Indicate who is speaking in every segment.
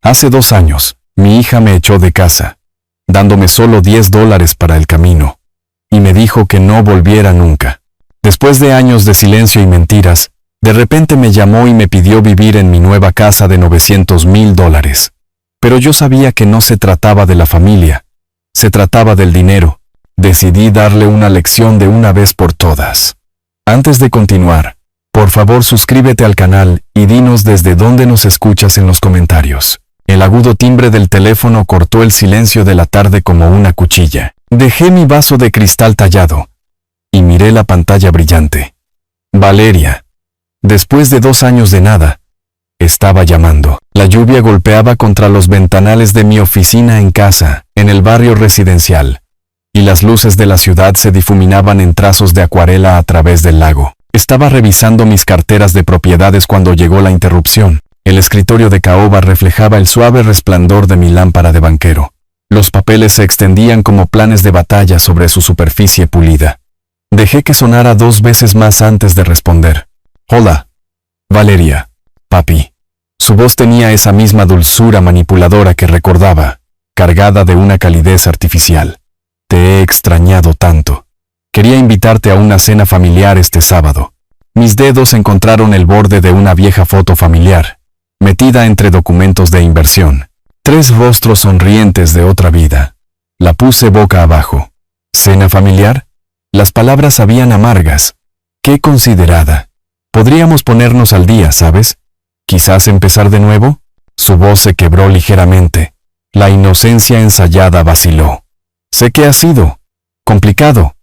Speaker 1: Hace 2 años, mi hija me echó de casa, dándome solo $10 para el camino, y me dijo que no volviera nunca. Después de años de silencio y mentiras, de repente me llamó y me pidió vivir en mi nueva casa de $900,000. Pero yo sabía que no se trataba de la familia, se trataba del dinero. Decidí darle una lección de una vez por todas. Antes de continuar, por favor suscríbete al canal y dinos desde dónde nos escuchas en los comentarios. El agudo timbre del teléfono cortó el silencio de la tarde como una cuchilla. Dejé mi vaso de cristal tallado y miré la pantalla brillante. Valeria, después de 2 años de nada, estaba llamando. La lluvia golpeaba contra los ventanales de mi oficina en casa, en el barrio residencial, y las luces de la ciudad se difuminaban en trazos de acuarela a través del lago. Estaba revisando mis carteras de propiedades cuando llegó la interrupción. El escritorio de caoba reflejaba el suave resplandor de mi lámpara de banquero. Los papeles se extendían como planes de batalla sobre su superficie pulida. Dejé que sonara 2 veces más antes de responder. Hola, Valeria, papi. Su voz tenía esa misma dulzura manipuladora que recordaba, cargada de una calidez artificial. Te he extrañado tanto. Quería invitarte a una cena familiar este sábado. Mis dedos encontraron el borde de una vieja foto familiar, metida entre documentos de inversión. 3 rostros sonrientes de otra vida. La puse boca abajo. ¿Cena familiar? Las palabras sabían amargas. Qué considerada. Podríamos ponernos al día, ¿sabes? Quizás empezar de nuevo. Su voz se quebró ligeramente. La inocencia ensayada vaciló. Sé que ha sido complicado.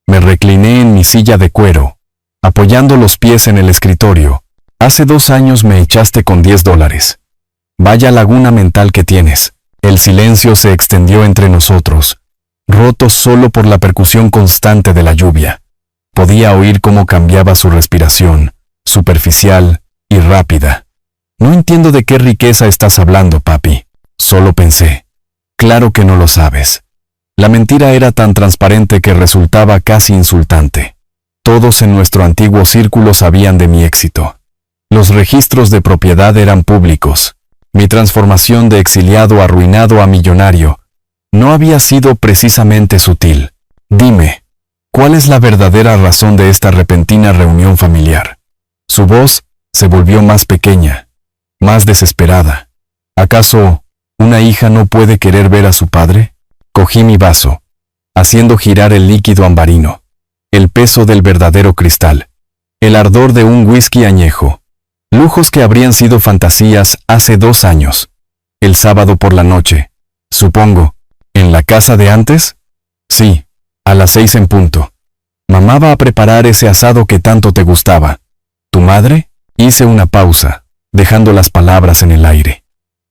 Speaker 1: Me recliné en mi silla de cuero, apoyando los pies en el escritorio. Hace 2 años me echaste con $10. Vaya laguna mental que tienes. El silencio se extendió entre nosotros, roto solo por la percusión constante de la lluvia. Podía oír cómo cambiaba su respiración, superficial y rápida. No entiendo de qué riqueza estás hablando, papi. Solo pensé. Claro que no lo sabes. La mentira era tan transparente que resultaba casi insultante. Todos en nuestro antiguo círculo sabían de mi éxito. Los registros de propiedad eran públicos. Mi transformación de exiliado arruinado a millonario no había sido precisamente sutil. Dime, ¿cuál es la verdadera razón de esta repentina reunión familiar? Su voz se volvió más pequeña, más desesperada. ¿Acaso una hija no puede querer ver a su padre? Cogí mi vaso, haciendo girar el líquido ambarino, el peso del verdadero cristal, el ardor de un whisky añejo, lujos que habrían sido fantasías hace 2 años. El sábado por la noche, supongo, ¿en la casa de antes? Sí, a las 6 en punto. Mamá va a preparar ese asado que tanto te gustaba. ¿Tu madre? Hice una pausa, dejando las palabras en el aire.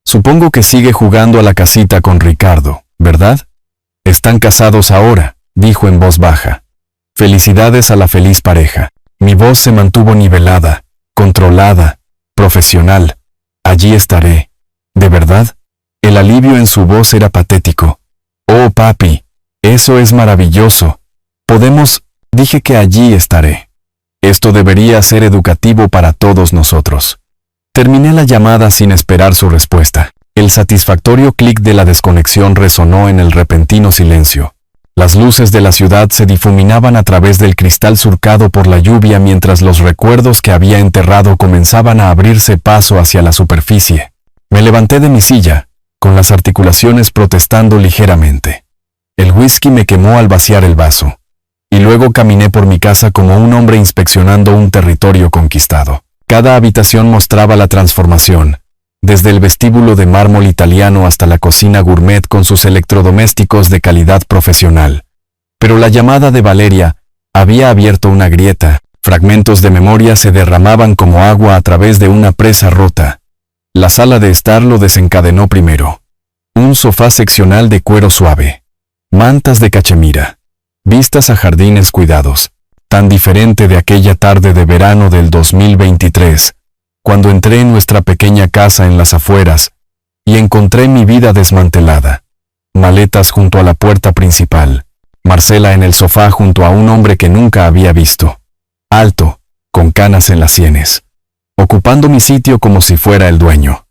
Speaker 1: Supongo que sigue jugando a la casita con Ricardo, ¿verdad? Están casados ahora, dijo en voz baja. Felicidades a la feliz pareja. Mi voz se mantuvo nivelada, controlada, profesional. Allí estaré. ¿De verdad? El alivio en su voz era patético. Oh, papi, eso es maravilloso. Dije que allí estaré. Esto debería ser educativo para todos nosotros. Terminé la llamada sin esperar su respuesta. El satisfactorio clic de la desconexión resonó en el repentino silencio. Las luces de la ciudad se difuminaban a través del cristal surcado por la lluvia mientras los recuerdos que había enterrado comenzaban a abrirse paso hacia la superficie. Me levanté de mi silla, con las articulaciones protestando ligeramente. El whisky me quemó al vaciar el vaso, y luego caminé por mi casa como un hombre inspeccionando un territorio conquistado. Cada habitación mostraba la transformación, desde el vestíbulo de mármol italiano hasta la cocina gourmet con sus electrodomésticos de calidad profesional. Pero la llamada de Valeria había abierto una grieta. Fragmentos de memoria se derramaban como agua a través de una presa rota. La sala de estar lo desencadenó primero. Un sofá seccional de cuero suave. Mantas de cachemira. Vistas a jardines cuidados. Tan diferente de aquella tarde de verano del 2023. Cuando entré en nuestra pequeña casa en las afueras y encontré mi vida desmantelada. Maletas junto a la puerta principal. Marcela en el sofá junto a un hombre que nunca había visto. Alto, con canas en las sienes. Ocupando mi sitio como si fuera el dueño.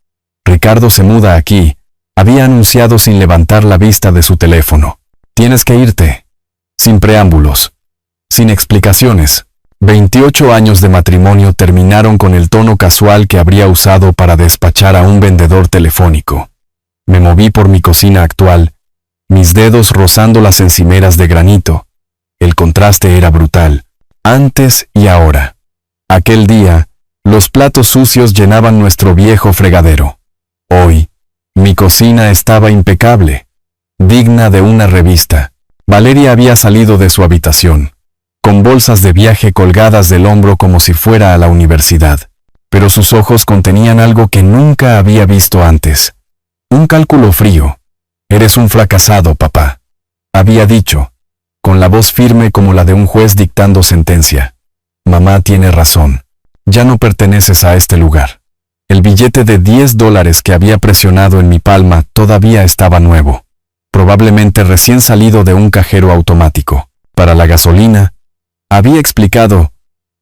Speaker 1: Ricardo se muda aquí, había anunciado sin levantar la vista de su teléfono. Tienes que irte. Sin preámbulos. Sin explicaciones. 28 años de matrimonio terminaron con el tono casual que habría usado para despachar a un vendedor telefónico. Me moví por mi cocina actual, mis dedos rozando las encimeras de granito. El contraste era brutal, antes y ahora. Aquel día, los platos sucios llenaban nuestro viejo fregadero. Hoy, mi cocina estaba impecable, digna de una revista. Valeria había salido de su habitación, con bolsas de viaje colgadas del hombro como si fuera a la universidad, pero sus ojos contenían algo que nunca había visto antes. Un cálculo frío. Eres un fracasado, papá, había dicho, con la voz firme como la de un juez dictando sentencia. Mamá tiene razón. Ya no perteneces a este lugar. El billete de $10 que había presionado en mi palma todavía estaba nuevo, probablemente recién salido de un cajero automático. Para la gasolina, había explicado,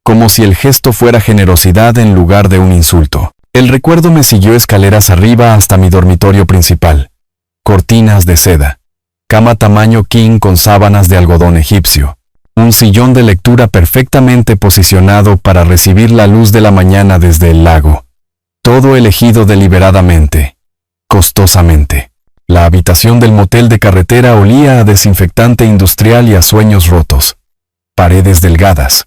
Speaker 1: como si el gesto fuera generosidad en lugar de un insulto. El recuerdo me siguió escaleras arriba hasta mi dormitorio principal. Cortinas de seda, cama tamaño king con sábanas de algodón egipcio, un sillón de lectura perfectamente posicionado para recibir la luz de la mañana desde el lago. Todo elegido deliberadamente, costosamente. La habitación del motel de carretera olía a desinfectante industrial y a sueños rotos. Paredes delgadas.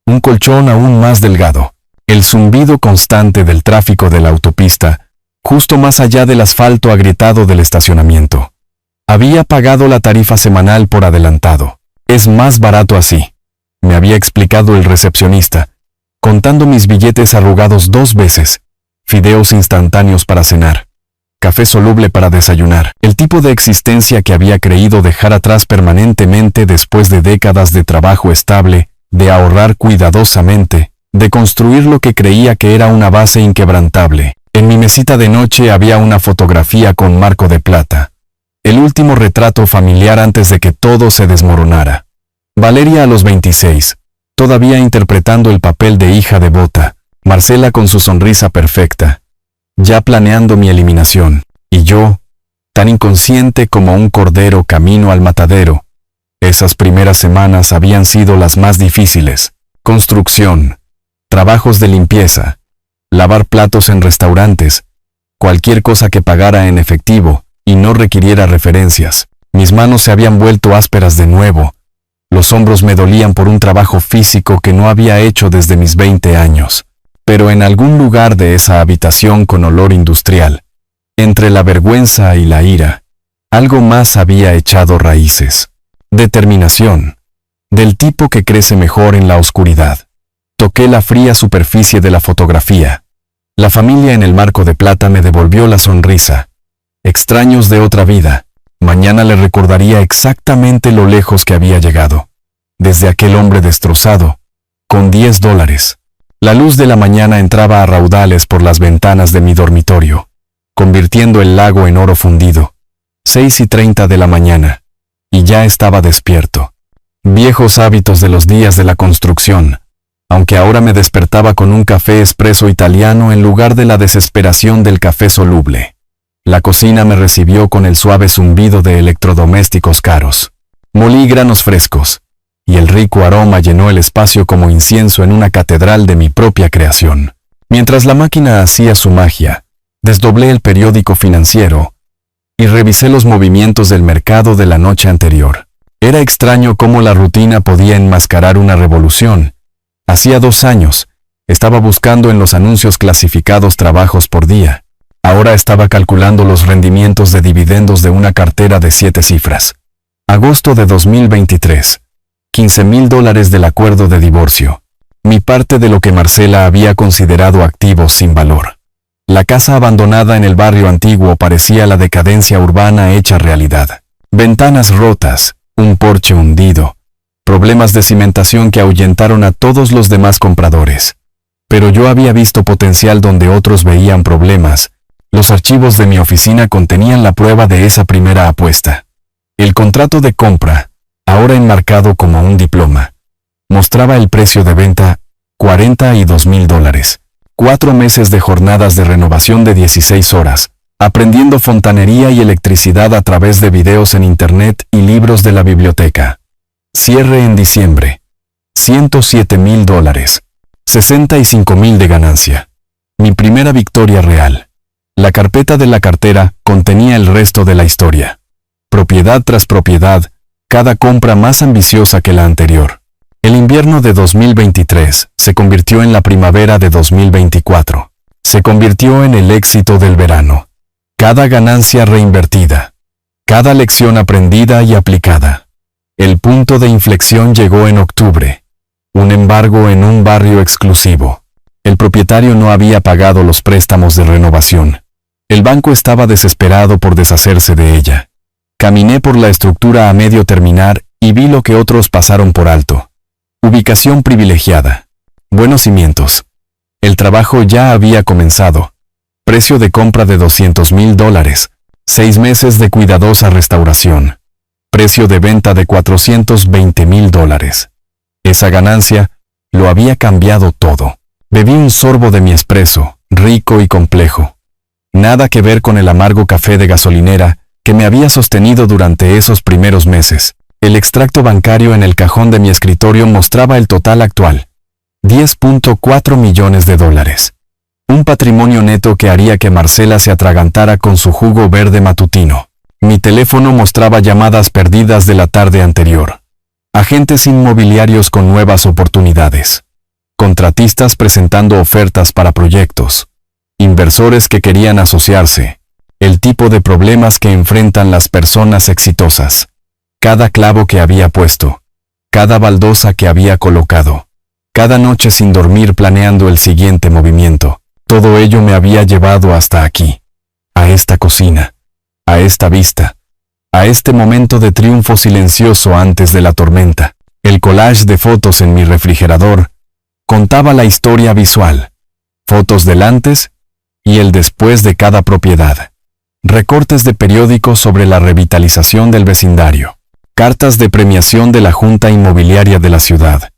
Speaker 1: Un colchón aún más delgado. El zumbido constante del tráfico de la autopista, justo más allá del asfalto agrietado del estacionamiento. Había pagado la tarifa semanal por adelantado. Es más barato así, me había explicado el recepcionista, contando mis billetes arrugados 2 veces, fideos instantáneos para cenar, café soluble para desayunar, el tipo de existencia que había creído dejar atrás permanentemente después de décadas de trabajo estable, de ahorrar cuidadosamente, de construir lo que creía que era una base inquebrantable. En mi mesita de noche había una fotografía con marco de plata. El último retrato familiar antes de que todo se desmoronara. Valeria a los 26, todavía interpretando el papel de hija devota, Marcela con su sonrisa perfecta, ya planeando mi eliminación, y yo, tan inconsciente como un cordero camino al matadero. Esas primeras semanas habían sido las más difíciles. Construcción, trabajos de limpieza, lavar platos en restaurantes, cualquier cosa que pagara en efectivo y no requiriera referencias. Mis manos se habían vuelto ásperas de nuevo. Los hombros me dolían por un trabajo físico que no había hecho desde mis 20 años. Pero en algún lugar de esa habitación con olor industrial, entre la vergüenza y la ira, algo más había echado raíces. Determinación, del tipo que crece mejor en la oscuridad. Toqué la fría superficie de la fotografía. La familia en el marco de plata me devolvió la sonrisa. Extraños de otra vida. Mañana le recordaría exactamente lo lejos que había llegado. Desde aquel hombre destrozado, con $10. La luz de la mañana entraba a raudales por las ventanas de mi dormitorio, convirtiendo el lago en oro fundido. 6:30 de la mañana, y ya estaba despierto. Viejos hábitos de los días de la construcción, aunque ahora me despertaba con un café espresso italiano en lugar de la desesperación del café soluble. La cocina me recibió con el suave zumbido de electrodomésticos caros. Molí granos frescos, y el rico aroma llenó el espacio como incienso en una catedral de mi propia creación. Mientras la máquina hacía su magia, desdoblé el periódico financiero y revisé los movimientos del mercado de la noche anterior. Era extraño cómo la rutina podía enmascarar una revolución. Hacía 2 años, estaba buscando en los anuncios clasificados trabajos por día. Ahora estaba calculando los rendimientos de dividendos de una cartera de 7 cifras. Agosto de 2023. $15,000 del acuerdo de divorcio. Mi parte de lo que Marcela había considerado activos sin valor. La casa abandonada en el barrio antiguo parecía la decadencia urbana hecha realidad. Ventanas rotas, un porche hundido, problemas de cimentación que ahuyentaron a todos los demás compradores. Pero yo había visto potencial donde otros veían problemas. Los archivos de mi oficina contenían la prueba de esa primera apuesta. El contrato de compra, ahora enmarcado como un diploma, mostraba el precio de venta $42,000, 4 meses de jornadas de renovación de 16 horas, aprendiendo fontanería y electricidad a través de videos en internet y libros de la biblioteca. Cierre en diciembre. $107,000. 65,000 de ganancia. Mi primera victoria real. La carpeta de la cartera contenía el resto de la historia. Propiedad tras propiedad, cada compra más ambiciosa que la anterior. El invierno de 2023 se convirtió en la primavera de 2024. Se convirtió en el éxito del verano. Cada ganancia reinvertida. Cada lección aprendida y aplicada. El punto de inflexión llegó en octubre. Un embargo en un barrio exclusivo. El propietario no había pagado los préstamos de renovación. El banco estaba desesperado por deshacerse de ella. Caminé por la estructura a medio terminar y vi lo que otros pasaron por alto. Ubicación privilegiada. Buenos cimientos. El trabajo ya había comenzado. Precio de compra de $200,000. 6 meses de cuidadosa restauración. Precio de venta de $420,000. Esa ganancia lo había cambiado todo. Bebí un sorbo de mi espresso, rico y complejo. Nada que ver con el amargo café de gasolinera que me había sostenido durante esos primeros meses. El extracto bancario en el cajón de mi escritorio mostraba el total actual. $10.4 millones. Un patrimonio neto que haría que Marcela se atragantara con su jugo verde matutino. Mi teléfono mostraba llamadas perdidas de la tarde anterior. Agentes inmobiliarios con nuevas oportunidades. Contratistas presentando ofertas para proyectos. Inversores que querían asociarse. El tipo de problemas que enfrentan las personas exitosas. Cada clavo que había puesto, cada baldosa que había colocado, cada noche sin dormir planeando el siguiente movimiento, todo ello me había llevado hasta aquí, a esta cocina, a esta vista, a este momento de triunfo silencioso antes de la tormenta. El collage de fotos en mi refrigerador contaba la historia visual, fotos del antes y el después de cada propiedad, recortes de periódicos sobre la revitalización del vecindario. Cartas de premiación de la Junta Inmobiliaria de la ciudad.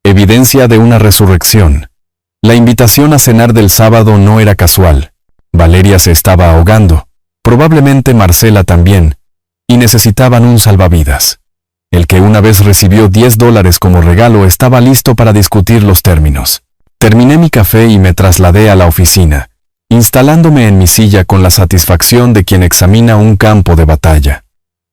Speaker 1: Evidencia de una resurrección. La invitación a cenar del sábado no era casual. Valeria se estaba ahogando. Probablemente Marcela también. Y necesitaban un salvavidas. El que una vez recibió $10 como regalo estaba listo para discutir los términos. Terminé mi café y me trasladé a la oficina, instalándome en mi silla con la satisfacción de quien examina un campo de batalla.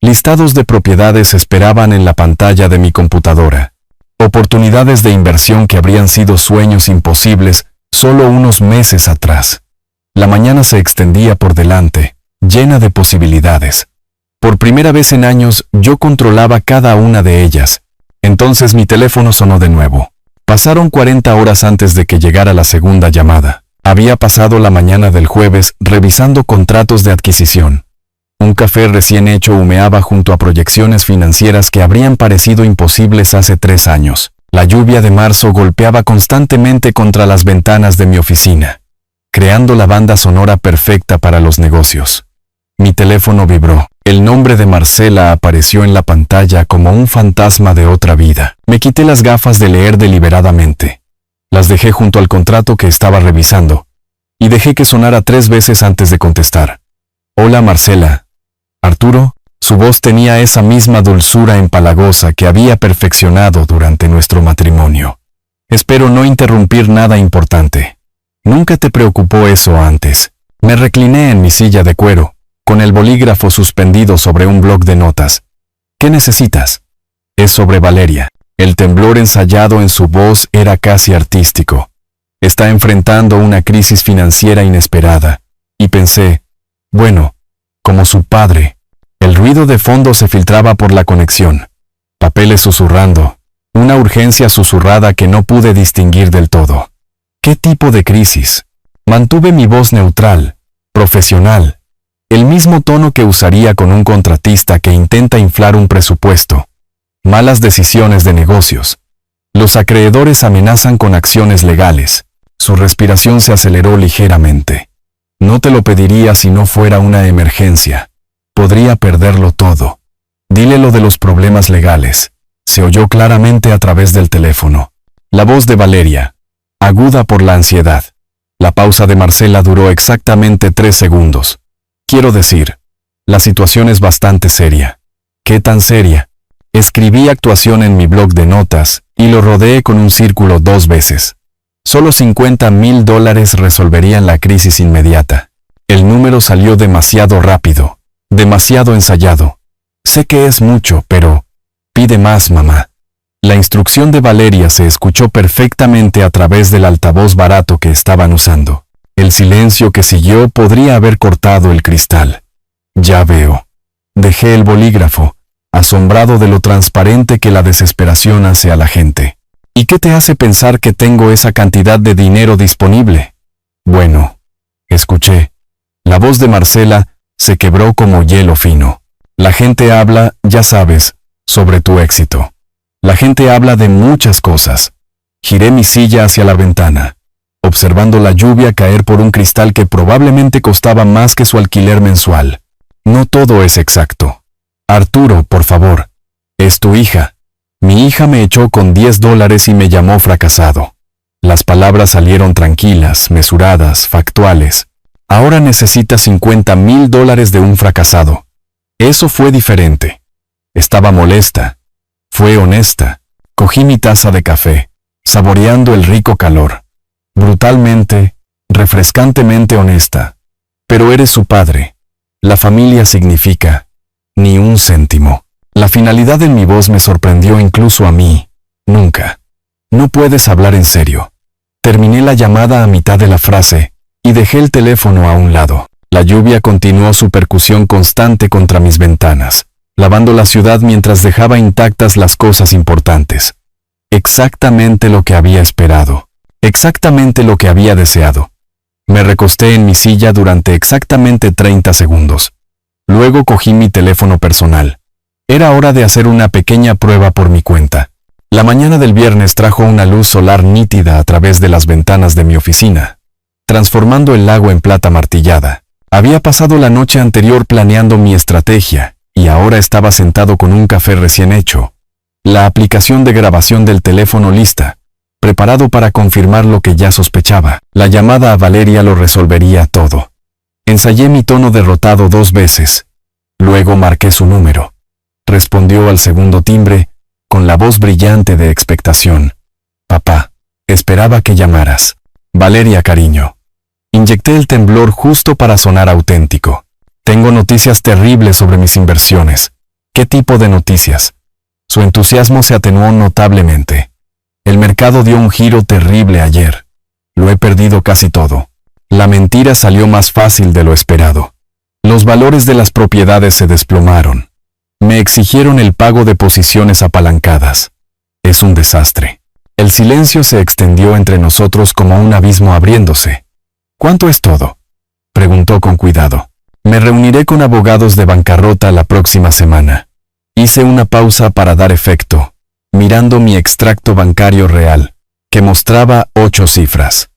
Speaker 1: Listados de propiedades esperaban en la pantalla de mi computadora. Oportunidades de inversión que habrían sido sueños imposibles solo unos meses atrás. La mañana se extendía por delante, llena de posibilidades. Por primera vez en años yo controlaba cada una de ellas. Entonces mi teléfono sonó de nuevo. Pasaron 40 horas antes de que llegara la segunda llamada. Había pasado la mañana del jueves revisando contratos de adquisición. Un café recién hecho humeaba junto a proyecciones financieras que habrían parecido imposibles hace 3 años. La lluvia de marzo golpeaba constantemente contra las ventanas de mi oficina, creando la banda sonora perfecta para los negocios. Mi teléfono vibró. El nombre de Marcela apareció en la pantalla como un fantasma de otra vida. Me quité las gafas de leer deliberadamente. Las dejé junto al contrato que estaba revisando, y dejé que sonara 3 veces antes de contestar. Hola Marcela. Arturo, su voz tenía esa misma dulzura empalagosa que había perfeccionado durante nuestro matrimonio. Espero no interrumpir nada importante. Nunca te preocupó eso antes. Me recliné en mi silla de cuero, con el bolígrafo suspendido sobre un bloc de notas. ¿Qué necesitas? Es sobre Valeria. El temblor ensayado en su voz era casi artístico. Está enfrentando una crisis financiera inesperada. Y pensé, bueno, como su padre. El ruido de fondo se filtraba por la conexión. Papeles susurrando. Una urgencia susurrada que no pude distinguir del todo. ¿Qué tipo de crisis? Mantuve mi voz neutral, profesional. El mismo tono que usaría con un contratista que intenta inflar un presupuesto. Malas decisiones de negocios. Los acreedores amenazan con acciones legales. Su respiración se aceleró ligeramente. No te lo pediría si no fuera una emergencia. Podría perderlo todo. Dile lo de los problemas legales. Se oyó claramente a través del teléfono. La voz de Valeria, aguda por la ansiedad. La pausa de Marcela duró exactamente 3 segundos. Quiero decir, la situación es bastante seria. ¿Qué tan seria? Escribí actuación en mi blog de notas y lo rodeé con un círculo 2 veces. Solo $50,000 resolverían la crisis inmediata. El número salió demasiado rápido, demasiado ensayado. Sé que es mucho, pero pide más, mamá. La instrucción de Valeria se escuchó perfectamente a través del altavoz barato que estaban usando. El silencio que siguió podría haber cortado el cristal. Ya veo. Dejé el bolígrafo, asombrado de lo transparente que la desesperación hace a la gente. ¿Y qué te hace pensar que tengo esa cantidad de dinero disponible? Bueno, escuché. La voz de Marcela se quebró como hielo fino. La gente habla, ya sabes, sobre tu éxito. La gente habla de muchas cosas. Giré mi silla hacia la ventana, observando la lluvia caer por un cristal que probablemente costaba más que su alquiler mensual. No todo es exacto. Arturo, por favor. Es tu hija. Mi hija me echó con $10 y me llamó fracasado. Las palabras salieron tranquilas, mesuradas, factuales. Ahora necesita $50,000 de un fracasado. Eso fue diferente. Estaba molesta. Fue honesta. Cogí mi taza de café, saboreando el rico calor. Brutalmente, refrescantemente honesta. Pero eres su padre. La familia significa ni un céntimo. La finalidad en mi voz me sorprendió incluso a mí. Nunca. No puedes hablar en serio. Terminé la llamada a mitad de la frase y dejé el teléfono a un lado. La lluvia continuó su percusión constante contra mis ventanas, lavando la ciudad mientras dejaba intactas las cosas importantes. Exactamente lo que había esperado. Exactamente lo que había deseado. Me recosté en mi silla durante exactamente 30 segundos. Luego cogí mi teléfono personal. Era hora de hacer una pequeña prueba por mi cuenta. La mañana del viernes trajo una luz solar nítida a través de las ventanas de mi oficina, transformando el lago en plata martillada. Había pasado la noche anterior planeando mi estrategia, y ahora estaba sentado con un café recién hecho, la aplicación de grabación del teléfono lista, preparado para confirmar lo que ya sospechaba. La llamada a Valeria lo resolvería todo. Ensayé mi tono derrotado 2 veces. Luego marqué su número. Respondió al segundo timbre, con la voz brillante de expectación. Papá, esperaba que llamaras. Valeria, cariño. Inyecté el temblor justo para sonar auténtico. Tengo noticias terribles sobre mis inversiones. ¿Qué tipo de noticias? Su entusiasmo se atenuó notablemente. El mercado dio un giro terrible ayer. Lo he perdido casi todo. La mentira salió más fácil de lo esperado. Los valores de las propiedades se desplomaron. Me exigieron el pago de posiciones apalancadas. Es un desastre. El silencio se extendió entre nosotros como un abismo abriéndose. ¿Cuánto es todo? Preguntó con cuidado. Me reuniré con abogados de bancarrota la próxima semana. Hice una pausa para dar efecto, mirando mi extracto bancario real, que mostraba 8 cifras.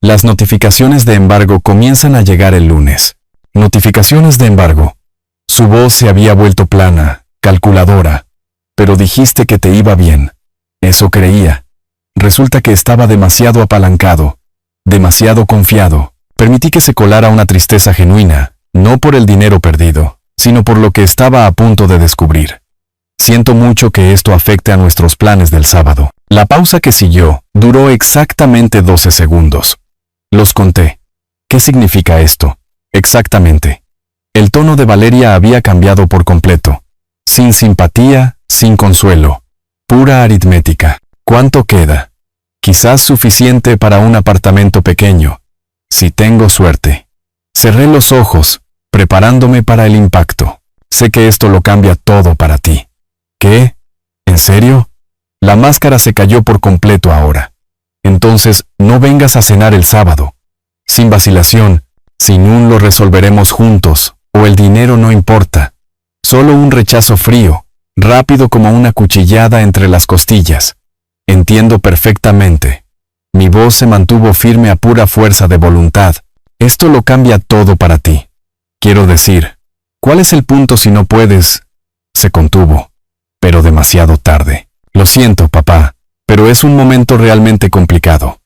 Speaker 1: Las notificaciones de embargo comienzan a llegar el lunes. Notificaciones de embargo. Su voz se había vuelto plana, calculadora. Pero dijiste que te iba bien. Eso creía. Resulta que estaba demasiado apalancado, demasiado confiado. Permití que se colara una tristeza genuina, no por el dinero perdido, sino por lo que estaba a punto de descubrir. Siento mucho que esto afecte a nuestros planes del sábado. La pausa que siguió duró exactamente 12 segundos. Los conté. ¿Qué significa esto? Exactamente. El tono de Valeria había cambiado por completo. Sin simpatía, sin consuelo. Pura aritmética. ¿Cuánto queda? Quizás suficiente para un apartamento pequeño. Si tengo suerte. Cerré los ojos, preparándome para el impacto. Sé que esto lo cambia todo para ti. ¿Qué? ¿En serio? La máscara se cayó por completo ahora. Entonces, no vengas a cenar el sábado. Sin vacilación, sin un lo resolveremos juntos, o el dinero no importa. Solo un rechazo frío, rápido como una cuchillada entre las costillas. Entiendo perfectamente. Mi voz se mantuvo firme a pura fuerza de voluntad. Esto lo cambia todo para ti. Quiero decir, ¿cuál es el punto si no puedes? Se contuvo. Pero demasiado tarde. Lo siento, papá, pero es un momento realmente complicado.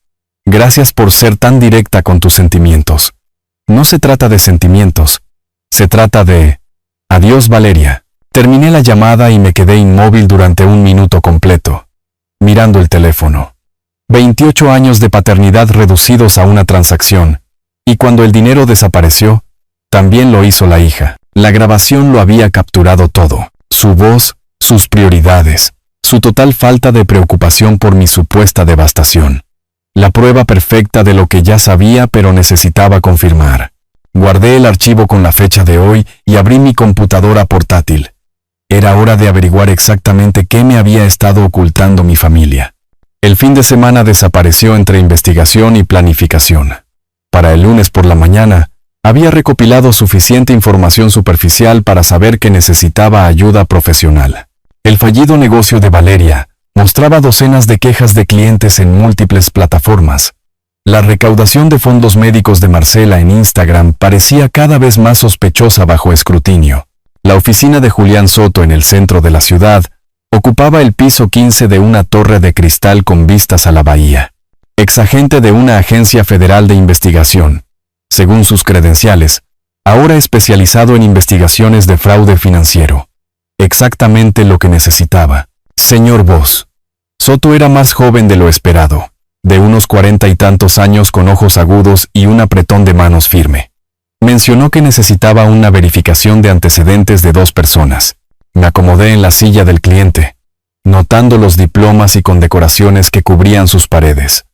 Speaker 1: Gracias por ser tan directa con tus sentimientos. No se trata de sentimientos. Se trata de... Adiós, Valeria. Terminé la llamada y me quedé inmóvil durante 1 minuto completo, mirando el teléfono. 28 años de paternidad reducidos a una transacción, y cuando el dinero desapareció, también lo hizo la hija. La grabación lo había capturado todo. Su voz, sus prioridades, su total falta de preocupación por mi supuesta devastación. La prueba perfecta de lo que ya sabía pero necesitaba confirmar. Guardé el archivo con la fecha de hoy y abrí mi computadora portátil. Era hora de averiguar exactamente qué me había estado ocultando mi familia. El fin de semana desapareció entre investigación y planificación. Para el lunes por la mañana, había recopilado suficiente información superficial para saber que necesitaba ayuda profesional. El fallido negocio de Valeria mostraba docenas de quejas de clientes en múltiples plataformas. La recaudación de fondos médicos de Marcela en Instagram parecía cada vez más sospechosa bajo escrutinio. La oficina de Julián Soto en el centro de la ciudad ocupaba el piso 15 de una torre de cristal con vistas a la bahía. Exagente de una agencia federal de investigación, según sus credenciales, ahora especializado en investigaciones de fraude financiero. Exactamente lo que necesitaba. Señor Voss. Soto era más joven de lo esperado, de unos 40 y tantos años con ojos agudos y un apretón de manos firme. Mencionó que necesitaba una verificación de antecedentes de 2 personas. Me acomodé en la silla del cliente, notando los diplomas y condecoraciones que cubrían sus paredes.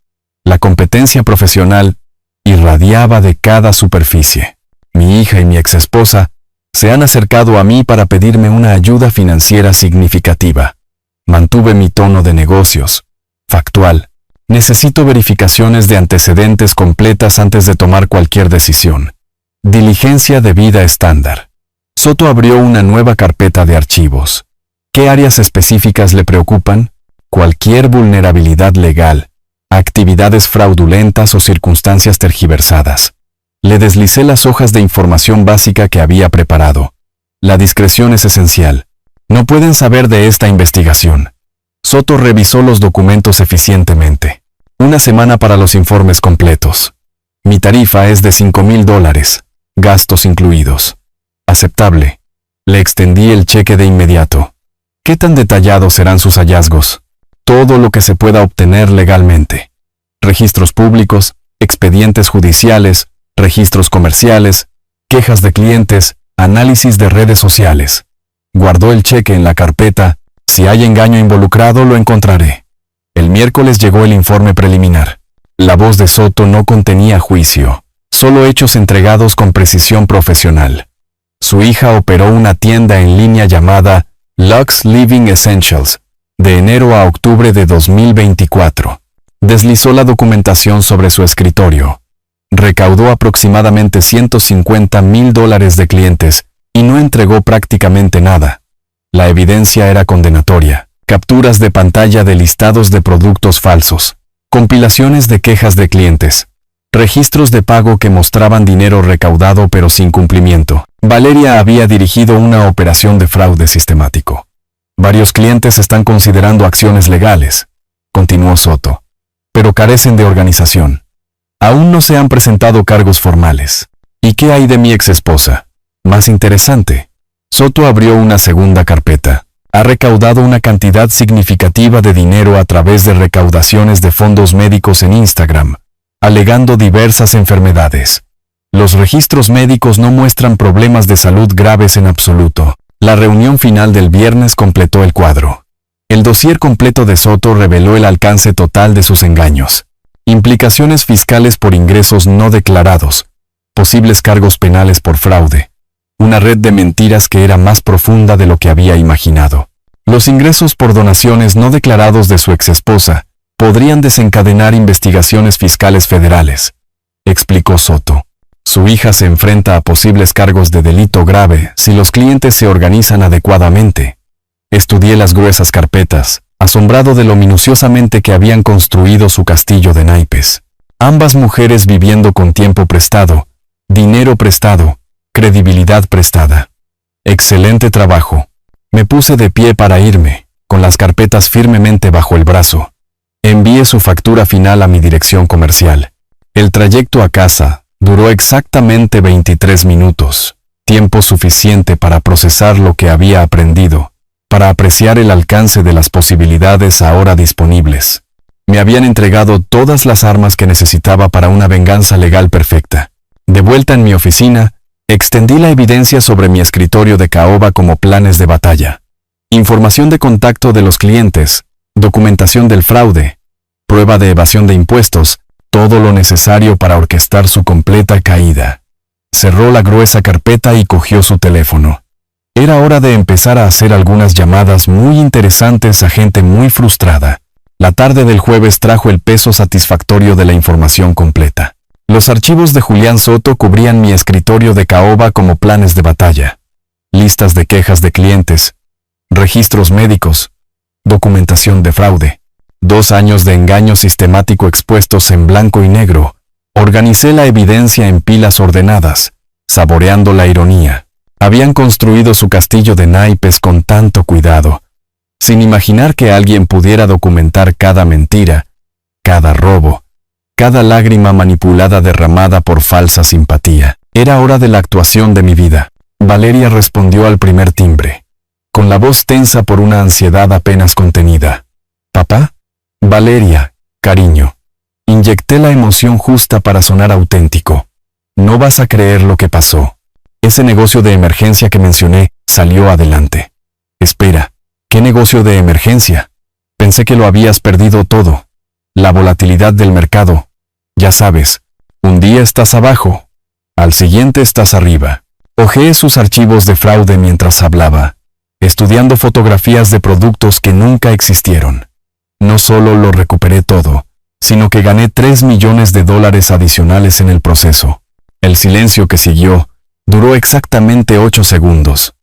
Speaker 1: La competencia profesional irradiaba de cada superficie. Mi hija y mi exesposa se han acercado a mí para pedirme una ayuda financiera significativa. Mantuve mi tono de negocios, factual. Necesito verificaciones de antecedentes completas antes de tomar cualquier decisión. Diligencia de vida estándar. Soto abrió una nueva carpeta de archivos. ¿Qué áreas específicas le preocupan? Cualquier vulnerabilidad legal, actividades fraudulentas o circunstancias tergiversadas. Le deslicé las hojas de información básica que había preparado. La discreción es esencial. No pueden saber de esta investigación. Soto revisó los documentos eficientemente. 1 semana para los informes completos. Mi tarifa es de $5,000, gastos incluidos. Aceptable. Le extendí el cheque de inmediato. ¿Qué tan detallados serán sus hallazgos? Todo lo que se pueda obtener legalmente. Registros públicos, expedientes judiciales, registros comerciales, quejas de clientes, análisis de redes sociales. Guardó el cheque en la carpeta. Si hay engaño involucrado, lo encontraré. El miércoles llegó el informe preliminar. La voz de Soto no contenía juicio, solo hechos entregados con precisión profesional. Su hija operó una tienda en línea llamada Lux Living Essentials, de enero a octubre de 2024. Deslizó la documentación sobre su escritorio. Recaudó aproximadamente $150,000 de clientes y no entregó prácticamente nada. La evidencia era condenatoria. Capturas de pantalla de listados de productos falsos. Compilaciones de quejas de clientes. Registros de pago que mostraban dinero recaudado pero sin cumplimiento. Valeria había dirigido una operación de fraude sistemático. Varios clientes están considerando acciones legales, continuó Soto, pero carecen de organización. Aún no se han presentado cargos formales. ¿Y qué hay de mi exesposa? Más interesante. Soto abrió una segunda carpeta. Ha recaudado una cantidad significativa de dinero a través de recaudaciones de fondos médicos en Instagram, alegando diversas enfermedades. Los registros médicos no muestran problemas de salud graves en absoluto. La reunión final del viernes completó el cuadro. El dossier completo de Soto reveló el alcance total de sus engaños. Implicaciones fiscales por ingresos no declarados, posibles cargos penales por fraude. Una red de mentiras que era más profunda de lo que había imaginado. Los ingresos por donaciones no declarados de su exesposa podrían desencadenar investigaciones fiscales federales, explicó Soto. Su hija se enfrenta a posibles cargos de delito grave si los clientes se organizan adecuadamente. Estudié las gruesas carpetas, asombrado de lo minuciosamente que habían construido su castillo de naipes. Ambas mujeres viviendo con tiempo prestado, dinero prestado, credibilidad prestada. Excelente trabajo. Me puse de pie para irme, con las carpetas firmemente bajo el brazo. Envié su factura final a mi dirección comercial. El trayecto a casa duró exactamente 23 minutos, tiempo suficiente para procesar lo que había aprendido, para apreciar el alcance de las posibilidades ahora disponibles. Me habían entregado todas las armas que necesitaba para una venganza legal perfecta. De vuelta en mi oficina, extendí la evidencia sobre mi escritorio de caoba como planes de batalla. Información de contacto de los clientes, documentación del fraude, prueba de evasión de impuestos, todo lo necesario para orquestar su completa caída. Cerró la gruesa carpeta y cogió su teléfono. Era hora de empezar a hacer algunas llamadas muy interesantes a gente muy frustrada. La tarde del jueves trajo el peso satisfactorio de la información completa. Los archivos de Julián Soto cubrían mi escritorio de caoba como planes de batalla. Listas de quejas de clientes, registros médicos, documentación de fraude, 2 años de engaño sistemático expuestos en blanco y negro. Organicé la evidencia en pilas ordenadas, saboreando la ironía. Habían construido su castillo de naipes con tanto cuidado, sin imaginar que alguien pudiera documentar cada mentira, cada robo, cada lágrima manipulada derramada por falsa simpatía. Era hora de la actuación de mi vida. Valeria respondió al primer timbre, con la voz tensa por una ansiedad apenas contenida. ¿Papá? Valeria, cariño. Inyecté la emoción justa para sonar auténtico. No vas a creer lo que pasó. Ese negocio de emergencia que mencioné salió adelante. Espera, ¿qué negocio de emergencia? Pensé que lo habías perdido todo. La volatilidad del mercado. Ya sabes, un día estás abajo, al siguiente estás arriba. Hojeé sus archivos de fraude mientras hablaba, estudiando fotografías de productos que nunca existieron. No solo lo recuperé todo, sino que gané $3 millones adicionales en el proceso. El silencio que siguió duró exactamente 8 segundos.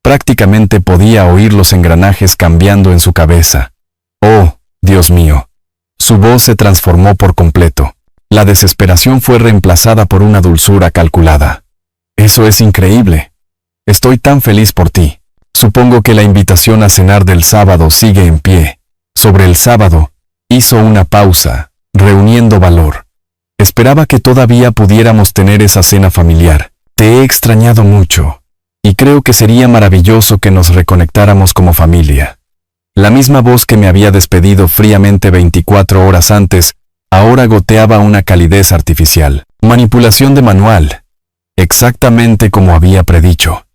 Speaker 1: Prácticamente podía oír los engranajes cambiando en su cabeza. Oh, Dios mío. Su voz se transformó por completo. La desesperación fue reemplazada por una dulzura calculada. Eso es increíble. Estoy tan feliz por ti. Supongo que la invitación a cenar del sábado sigue en pie. Sobre el sábado, hizo una pausa, reuniendo valor. Esperaba que todavía pudiéramos tener esa cena familiar. Te he extrañado mucho, y creo que sería maravilloso que nos reconectáramos como familia. La misma voz que me había despedido fríamente 24 horas antes, ahora goteaba una calidez artificial. Manipulación de manual. Exactamente como había predicho.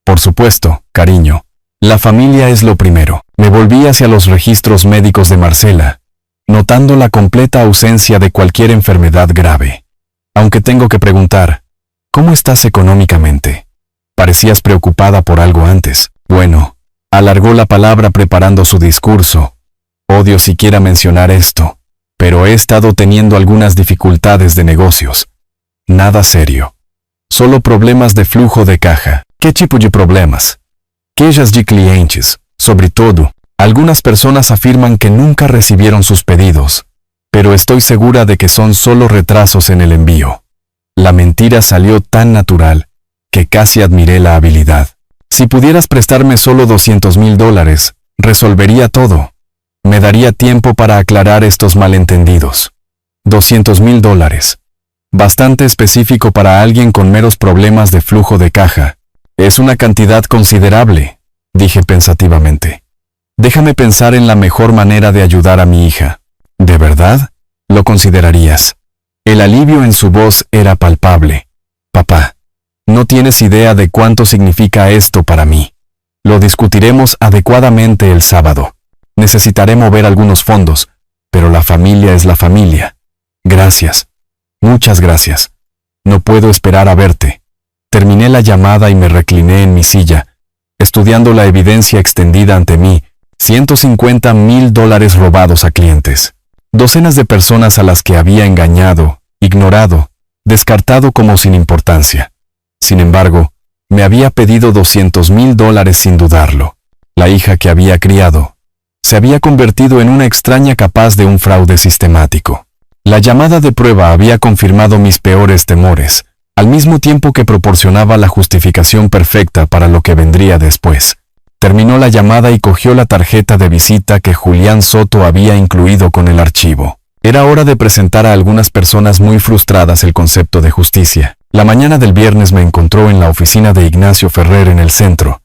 Speaker 1: Por supuesto, cariño. La familia es lo primero. Me volví hacia los registros médicos de Marcela, notando la completa ausencia de cualquier enfermedad grave. Aunque tengo que preguntar, ¿cómo estás económicamente? Parecías preocupada por algo antes. Bueno, alargó la palabra preparando su discurso. Odio siquiera mencionar esto, pero he estado teniendo algunas dificultades de negocios. Nada serio. Solo problemas de flujo de caja. ¿Qué tipo de problemas? Quejas de clientes. Sobre todo, algunas personas afirman que nunca recibieron sus pedidos, pero estoy segura de que son solo retrasos en el envío. La mentira salió tan natural que casi admiré la habilidad. Si pudieras prestarme solo $200,000, resolvería todo. Me daría tiempo para aclarar estos malentendidos. $200,000. Bastante específico para alguien con meros problemas de flujo de caja. Es una cantidad considerable, dije pensativamente. Déjame pensar en la mejor manera de ayudar a mi hija. ¿De verdad? Lo considerarías. El alivio en su voz era palpable. Papá, no tienes idea de cuánto significa esto para mí. Lo discutiremos adecuadamente el sábado. Necesitaré mover algunos fondos, pero la familia es la familia. Gracias. Muchas gracias. No puedo esperar a verte. Terminé la llamada y me recliné en mi silla, estudiando la evidencia extendida ante mí, $150,000 robados a clientes. Docenas de personas a las que había engañado, ignorado, descartado como sin importancia. Sin embargo, me había pedido $200,000 sin dudarlo. La hija que había criado se había convertido en una extraña capaz de un fraude sistemático. La llamada de prueba había confirmado mis peores temores, al mismo tiempo que proporcionaba la justificación perfecta para lo que vendría después. Terminó la llamada y cogió la tarjeta de visita que Julián Soto había incluido con el archivo. Era hora de presentar a algunas personas muy frustradas el concepto de justicia. La mañana del viernes me encontró en la oficina de Ignacio Ferrer en el centro.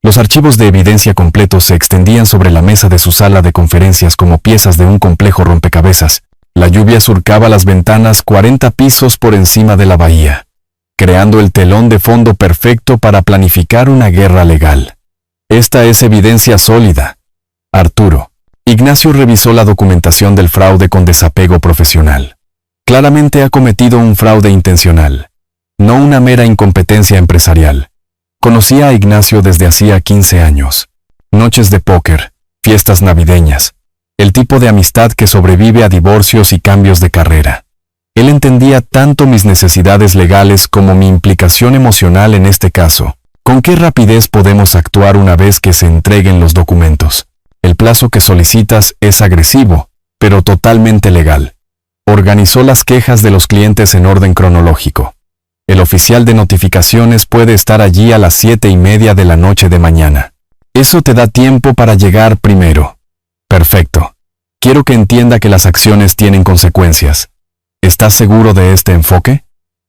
Speaker 1: Los archivos de evidencia completos se extendían sobre la mesa de su sala de conferencias como piezas de un complejo rompecabezas. La lluvia surcaba las ventanas 40 pisos por encima de la bahía, creando el telón de fondo perfecto para planificar una guerra legal. Esta es evidencia sólida. Arturo. Ignacio revisó la documentación del fraude con desapego profesional. Claramente ha cometido un fraude intencional, no una mera incompetencia empresarial. Conocía a Ignacio desde hacía 15 años. Noches de póker, fiestas navideñas, el tipo de amistad que sobrevive a divorcios y cambios de carrera. Él entendía tanto mis necesidades legales como mi implicación emocional en este caso. ¿Con qué rapidez podemos actuar una vez que se entreguen los documentos? El plazo que solicitas es agresivo, pero totalmente legal. Organizó las quejas de los clientes en orden cronológico. El oficial de notificaciones puede estar allí a las 7:30 de la noche de mañana. Eso te da tiempo para llegar primero. Perfecto. Quiero que entienda que las acciones tienen consecuencias. ¿Estás seguro de este enfoque?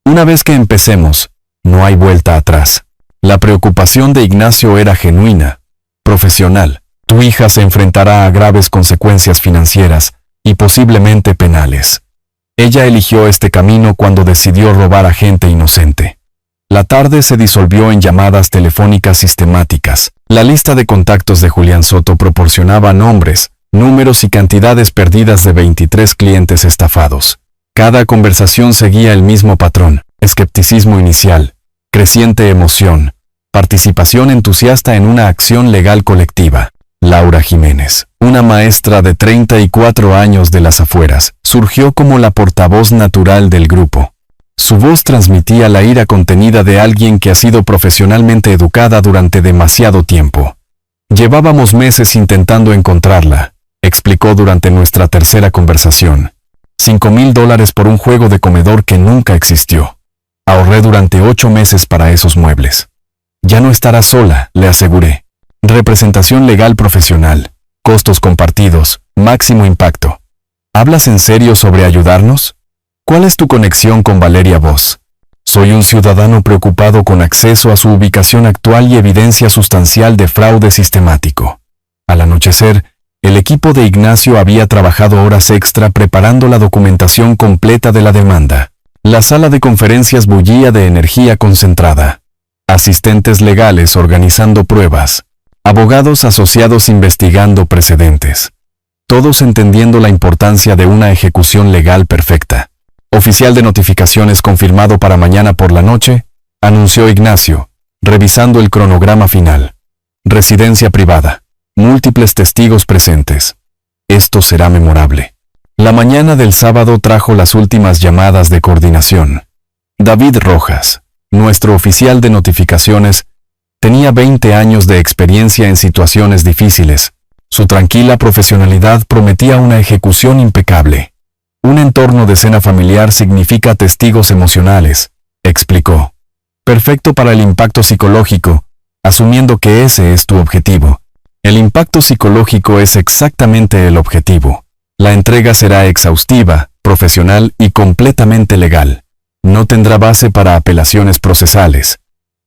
Speaker 1: Una vez que empecemos, no hay vuelta atrás. La preocupación de Ignacio era genuina, profesional. Tu hija se enfrentará a graves consecuencias financieras y posiblemente penales. Ella eligió este camino cuando decidió robar a gente inocente. La tarde se disolvió en llamadas telefónicas sistemáticas. La lista de contactos de Julián Soto proporcionaba nombres, números y cantidades perdidas de 23 clientes estafados. Cada conversación seguía el mismo patrón: escepticismo inicial, creciente emoción, participación entusiasta en una acción legal colectiva. Laura Jiménez, una maestra de 34 años de las afueras, surgió como la portavoz natural del grupo. Su voz transmitía la ira contenida de alguien que ha sido profesionalmente educada durante demasiado tiempo. Llevábamos meses intentando encontrarla, explicó durante nuestra tercera conversación. $5,000 por un juego de comedor que nunca existió. Ahorré durante 8 meses para esos muebles. Ya no estará sola, le aseguré. Representación legal profesional, costos compartidos, máximo impacto. ¿Hablas en serio sobre ayudarnos? ¿Cuál es tu conexión con Valeria Voss? Soy un ciudadano preocupado con acceso a su ubicación actual y evidencia sustancial de fraude sistemático. Al anochecer, el equipo de Ignacio había trabajado horas extra preparando la documentación completa de la demanda. La sala de conferencias bullía de energía concentrada. Asistentes legales organizando pruebas. Abogados asociados investigando precedentes. Todos entendiendo la importancia de una ejecución legal perfecta. Oficial de notificaciones confirmado para mañana por la noche, anunció Ignacio, revisando el cronograma final. Residencia privada. Múltiples testigos presentes. Esto será memorable. La mañana del sábado trajo las últimas llamadas de coordinación. David Rojas, nuestro oficial de notificaciones, tenía 20 años de experiencia en situaciones difíciles. Su tranquila profesionalidad prometía una ejecución impecable. Un entorno de cena familiar significa testigos emocionales, explicó. Perfecto para el impacto psicológico, asumiendo que ese es tu objetivo. El impacto psicológico es exactamente el objetivo. La entrega será exhaustiva, profesional y completamente legal. No tendrá base para apelaciones procesales.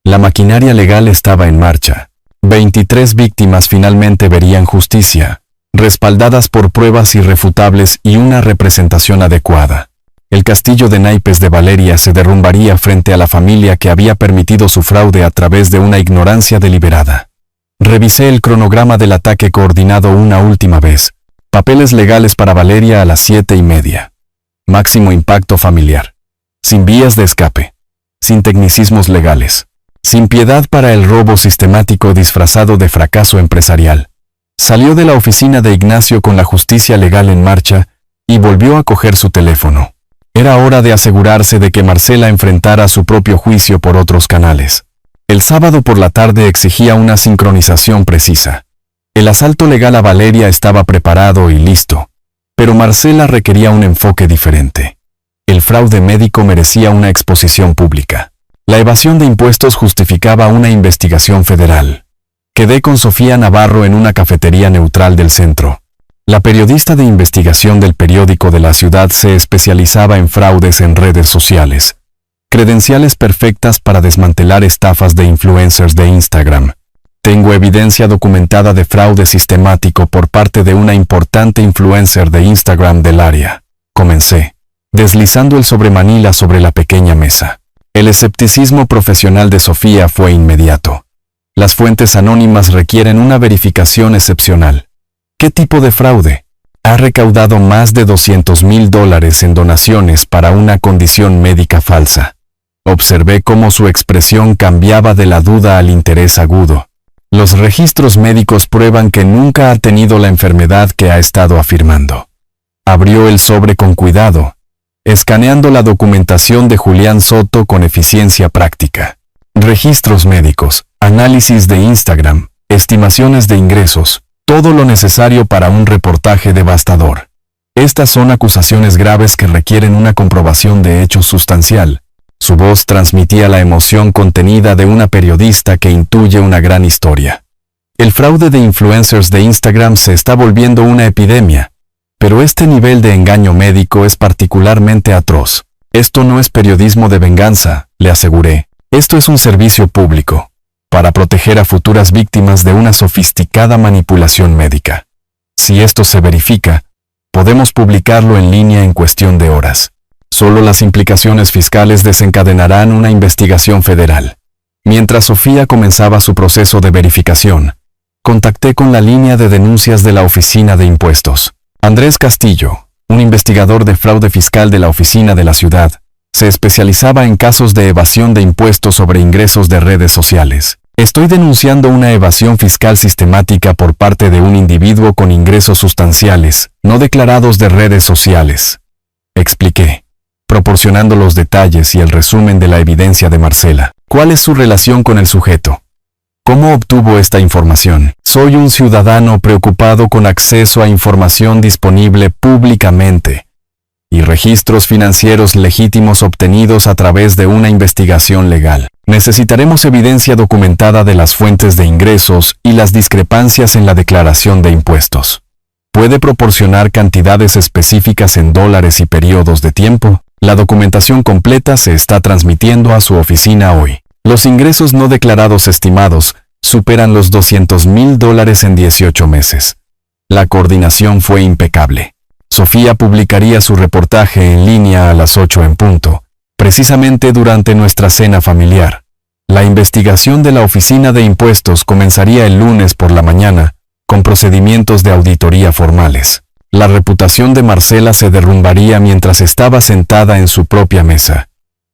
Speaker 1: La maquinaria legal estaba en marcha. 23 víctimas finalmente verían justicia, respaldadas por pruebas irrefutables y una representación adecuada. El castillo de naipes de Valeria se derrumbaría frente a la familia que había permitido su fraude a través de una ignorancia deliberada. Revisé el cronograma del ataque coordinado una última vez. Papeles legales para Valeria a las 7:30. Máximo impacto familiar. Sin vías de escape. Sin tecnicismos legales. Sin piedad para el robo sistemático disfrazado de fracaso empresarial. Salió de la oficina de Ignacio con la justicia legal en marcha y volvió a coger su teléfono. Era hora de asegurarse de que Marcela enfrentara su propio juicio por otros canales. El sábado por la tarde exigía una sincronización precisa. El asalto legal a Valeria estaba preparado y listo, pero Marcela requería un enfoque diferente. El fraude médico merecía una exposición pública. La evasión de impuestos justificaba una investigación federal. Quedé con Sofía Navarro en una cafetería neutral del centro. La periodista de investigación del periódico de la ciudad se especializaba en fraudes en redes sociales. Credenciales perfectas para desmantelar estafas de influencers de Instagram. Tengo evidencia documentada de fraude sistemático por parte de una importante influencer de Instagram del área. Comencé, deslizando el sobremanila sobre la pequeña mesa. El escepticismo profesional de Sofía fue inmediato. Las fuentes anónimas requieren una verificación excepcional. ¿Qué tipo de fraude? Ha recaudado más de $200,000 en donaciones para una condición médica falsa. Observé cómo su expresión cambiaba de la duda al interés agudo. Los registros médicos prueban que nunca ha tenido la enfermedad que ha estado afirmando. Abrió el sobre con cuidado, escaneando la documentación de Julián Soto con eficiencia práctica. Registros médicos, análisis de Instagram, estimaciones de ingresos, todo lo necesario para un reportaje devastador. Estas son acusaciones graves que requieren una comprobación de hecho sustancial. Su voz transmitía la emoción contenida de una periodista que intuye una gran historia. El fraude de influencers de Instagram se está volviendo una epidemia, pero este nivel de engaño médico es particularmente atroz. Esto no es periodismo de venganza, le aseguré. Esto es un servicio público, para proteger a futuras víctimas de una sofisticada manipulación médica. Si esto se verifica, podemos publicarlo en línea en cuestión de horas. Solo las implicaciones fiscales desencadenarán una investigación federal. Mientras Sofía comenzaba su proceso de verificación, contacté con la línea de denuncias de la Oficina de Impuestos. Andrés Castillo, un investigador de fraude fiscal de la oficina de la ciudad, se especializaba en casos de evasión de impuestos sobre ingresos de redes sociales. Estoy denunciando una evasión fiscal sistemática por parte de un individuo con ingresos sustanciales, no declarados de redes sociales. Expliqué, proporcionando los detalles y el resumen de la evidencia de Marcela. ¿Cuál es su relación con el sujeto? ¿Cómo obtuvo esta información? Soy un ciudadano preocupado con acceso a información disponible públicamente y registros financieros legítimos obtenidos a través de una investigación legal. Necesitaremos evidencia documentada de las fuentes de ingresos y las discrepancias en la declaración de impuestos. ¿Puede proporcionar cantidades específicas en dólares y periodos de tiempo? La documentación completa se está transmitiendo a su oficina hoy. Los ingresos no declarados estimados superan los $200,000 en 18 meses. La coordinación fue impecable. Sofía publicaría su reportaje en línea a las 8 en punto, precisamente durante nuestra cena familiar. La investigación de la Oficina de Impuestos comenzaría el lunes por la mañana, con procedimientos de auditoría formales. La reputación de Marcela se derrumbaría mientras estaba sentada en su propia mesa,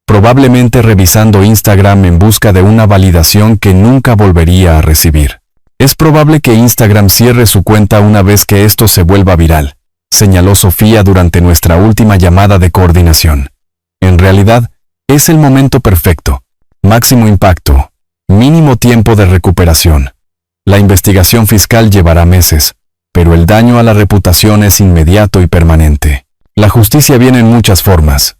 Speaker 1: probablemente revisando Instagram en busca de una validación que nunca volvería a recibir. Es probable que Instagram cierre su cuenta una vez que esto se vuelva viral, señaló Sofía durante nuestra última llamada de coordinación. En realidad, es el momento perfecto. Máximo impacto, mínimo tiempo de recuperación. La investigación fiscal llevará meses, pero el daño a la reputación es inmediato y permanente. La justicia viene en muchas formas.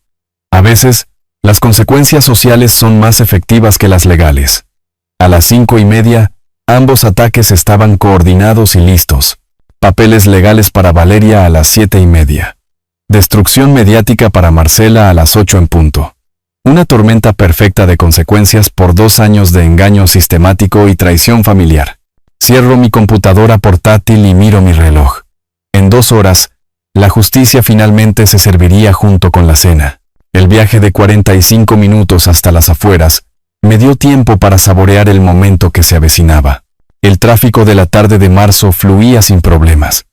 Speaker 1: A veces, las consecuencias sociales son más efectivas que las legales. A las 5:30, ambos ataques estaban coordinados y listos. Papeles legales para Valeria a las 7:30. Destrucción mediática para Marcela a las 8 en punto. Una tormenta perfecta de consecuencias por 2 años de engaño sistemático y traición familiar. Cierro mi computadora portátil y miro mi reloj. En 2 horas, la justicia finalmente se serviría junto con la cena. El viaje de 45 minutos hasta las afueras me dio tiempo para saborear el momento que se avecinaba. El tráfico de la tarde de marzo fluía sin problemas,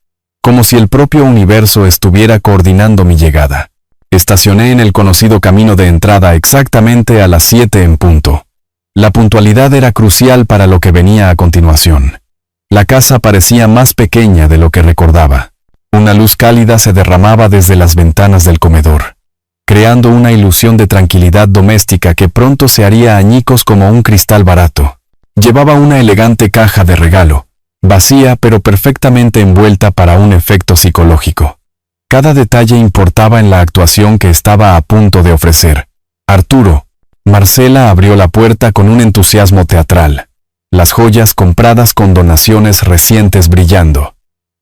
Speaker 1: como si el propio universo estuviera coordinando mi llegada. Estacioné en el conocido camino de entrada exactamente a las 7 en punto. La puntualidad era crucial para lo que venía a continuación. La casa parecía más pequeña de lo que recordaba. Una luz cálida se derramaba desde las ventanas del comedor, creando una ilusión de tranquilidad doméstica que pronto se haría añicos como un cristal barato. Llevaba una elegante caja de regalo, vacía pero perfectamente envuelta para un efecto psicológico. Cada detalle importaba en la actuación que estaba a punto de ofrecer. Arturo. Marcela abrió la puerta con un entusiasmo teatral. las joyas compradas con donaciones recientes brillando.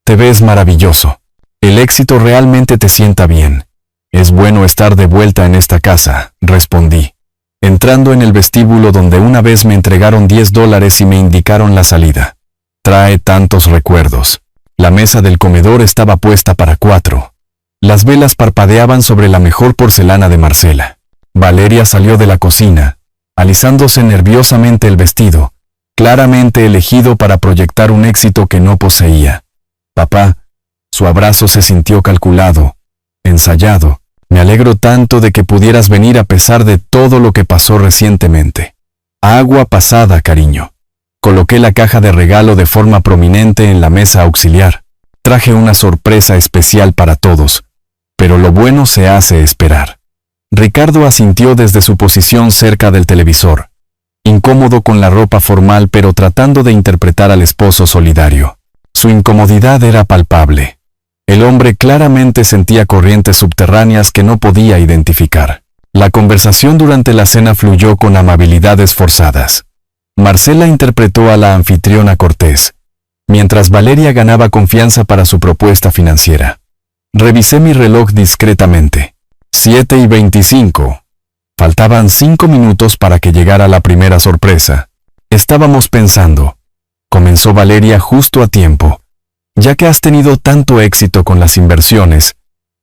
Speaker 1: Te ves maravilloso. El éxito realmente te sienta bien. Es bueno estar de vuelta en esta casa, respondí, entrando en el vestíbulo donde una vez me entregaron $10 y me indicaron la salida. Trae tantos recuerdos. La mesa del comedor estaba puesta para 4. Las velas parpadeaban sobre la mejor porcelana de Marcela. Valeria salió de la cocina, alisándose nerviosamente el vestido, claramente elegido para proyectar un éxito que no poseía. Papá, su abrazo se sintió calculado, ensayado. Me alegro tanto de que pudieras venir a pesar de todo lo que pasó recientemente. Agua pasada, cariño. Coloqué la caja de regalo de forma prominente en la mesa auxiliar. Traje una sorpresa especial para todos, pero lo bueno se hace esperar. Ricardo asintió desde su posición cerca del televisor, incómodo con la ropa formal pero tratando de interpretar al esposo solidario. Su incomodidad era palpable. El hombre claramente sentía corrientes subterráneas que no podía identificar. La conversación durante la cena fluyó con amabilidades forzadas. Marcela interpretó a la anfitriona cortés, mientras Valeria ganaba confianza para su propuesta financiera. Revisé mi reloj discretamente. 7:25. Faltaban 5 minutos para que llegara la primera sorpresa. Estábamos pensando. Comenzó Valeria justo a tiempo. Ya que has tenido tanto éxito con las inversiones,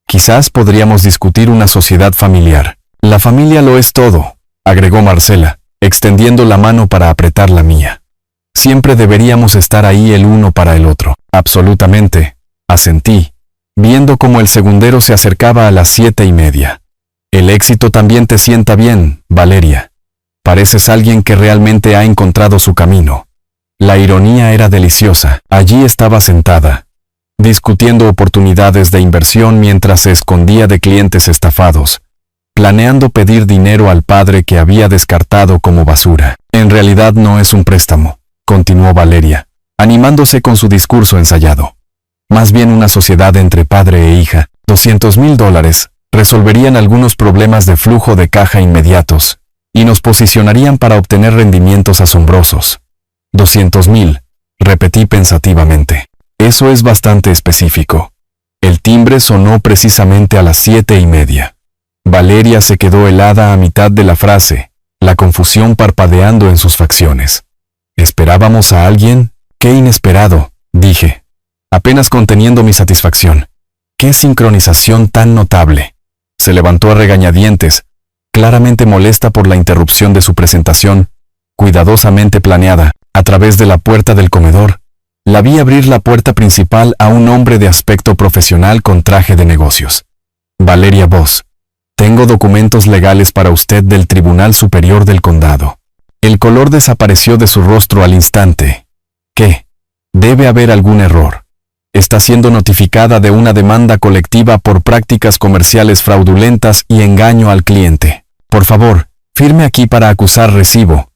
Speaker 1: quizás podríamos discutir una sociedad familiar. La familia lo es todo, agregó Marcela, extendiendo la mano para apretar la mía. Siempre deberíamos estar ahí el uno para el otro. Absolutamente, asentí, viendo cómo el segundero se acercaba a las 7:30. El éxito también te sienta bien, Valeria. Pareces alguien que realmente ha encontrado su camino. La ironía era deliciosa. Allí estaba sentada, discutiendo oportunidades de inversión mientras se escondía de clientes estafados, planeando pedir dinero al padre que había descartado como basura. En realidad no es un préstamo, continuó Valeria, animándose con su discurso ensayado. Más bien una sociedad entre padre e hija. $200,000 resolverían algunos problemas de flujo de caja inmediatos y nos posicionarían para obtener rendimientos asombrosos. 200,000, repetí pensativamente. Eso es bastante específico. El timbre sonó precisamente a las 7:30. Valeria se quedó helada a mitad de la frase, la confusión parpadeando en sus facciones. ¿Esperábamos a alguien? ¡Qué inesperado!, dije, apenas conteniendo mi satisfacción. ¡Qué sincronización tan notable! Se levantó a regañadientes, claramente molesta por la interrupción de su presentación, cuidadosamente planeada. A través de la puerta del comedor, la vi abrir la puerta principal a un hombre de aspecto profesional con traje de negocios. Valeria Voss, tengo documentos legales para usted del Tribunal Superior del Condado. El color desapareció de su rostro al instante. ¿Qué? Debe haber algún error. Está siendo notificada de una demanda colectiva por prácticas comerciales fraudulentas y engaño al cliente. Por favor, firme aquí para acusar recibo.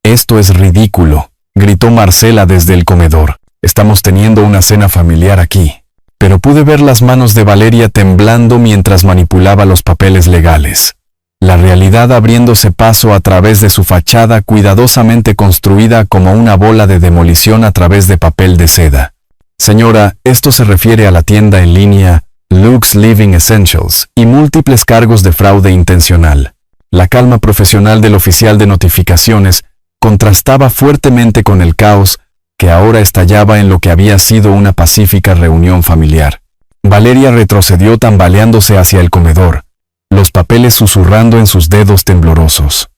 Speaker 1: Esto es ridículo, gritó Marcela desde el comedor. Estamos teniendo una cena familiar aquí. Pero pude ver las manos de Valeria temblando mientras manipulaba los papeles legales. La realidad abriéndose paso a través de su fachada cuidadosamente construida como una bola de demolición a través de papel de seda. Señora, esto se refiere a la tienda en línea Lux Living Essentials y múltiples cargos de fraude intencional. La calma profesional del oficial de notificaciones contrastaba fuertemente con el caos que ahora estallaba en lo que había sido una pacífica reunión familiar. Valeria retrocedió tambaleándose hacia el comedor, los papeles susurrando en sus dedos temblorosos.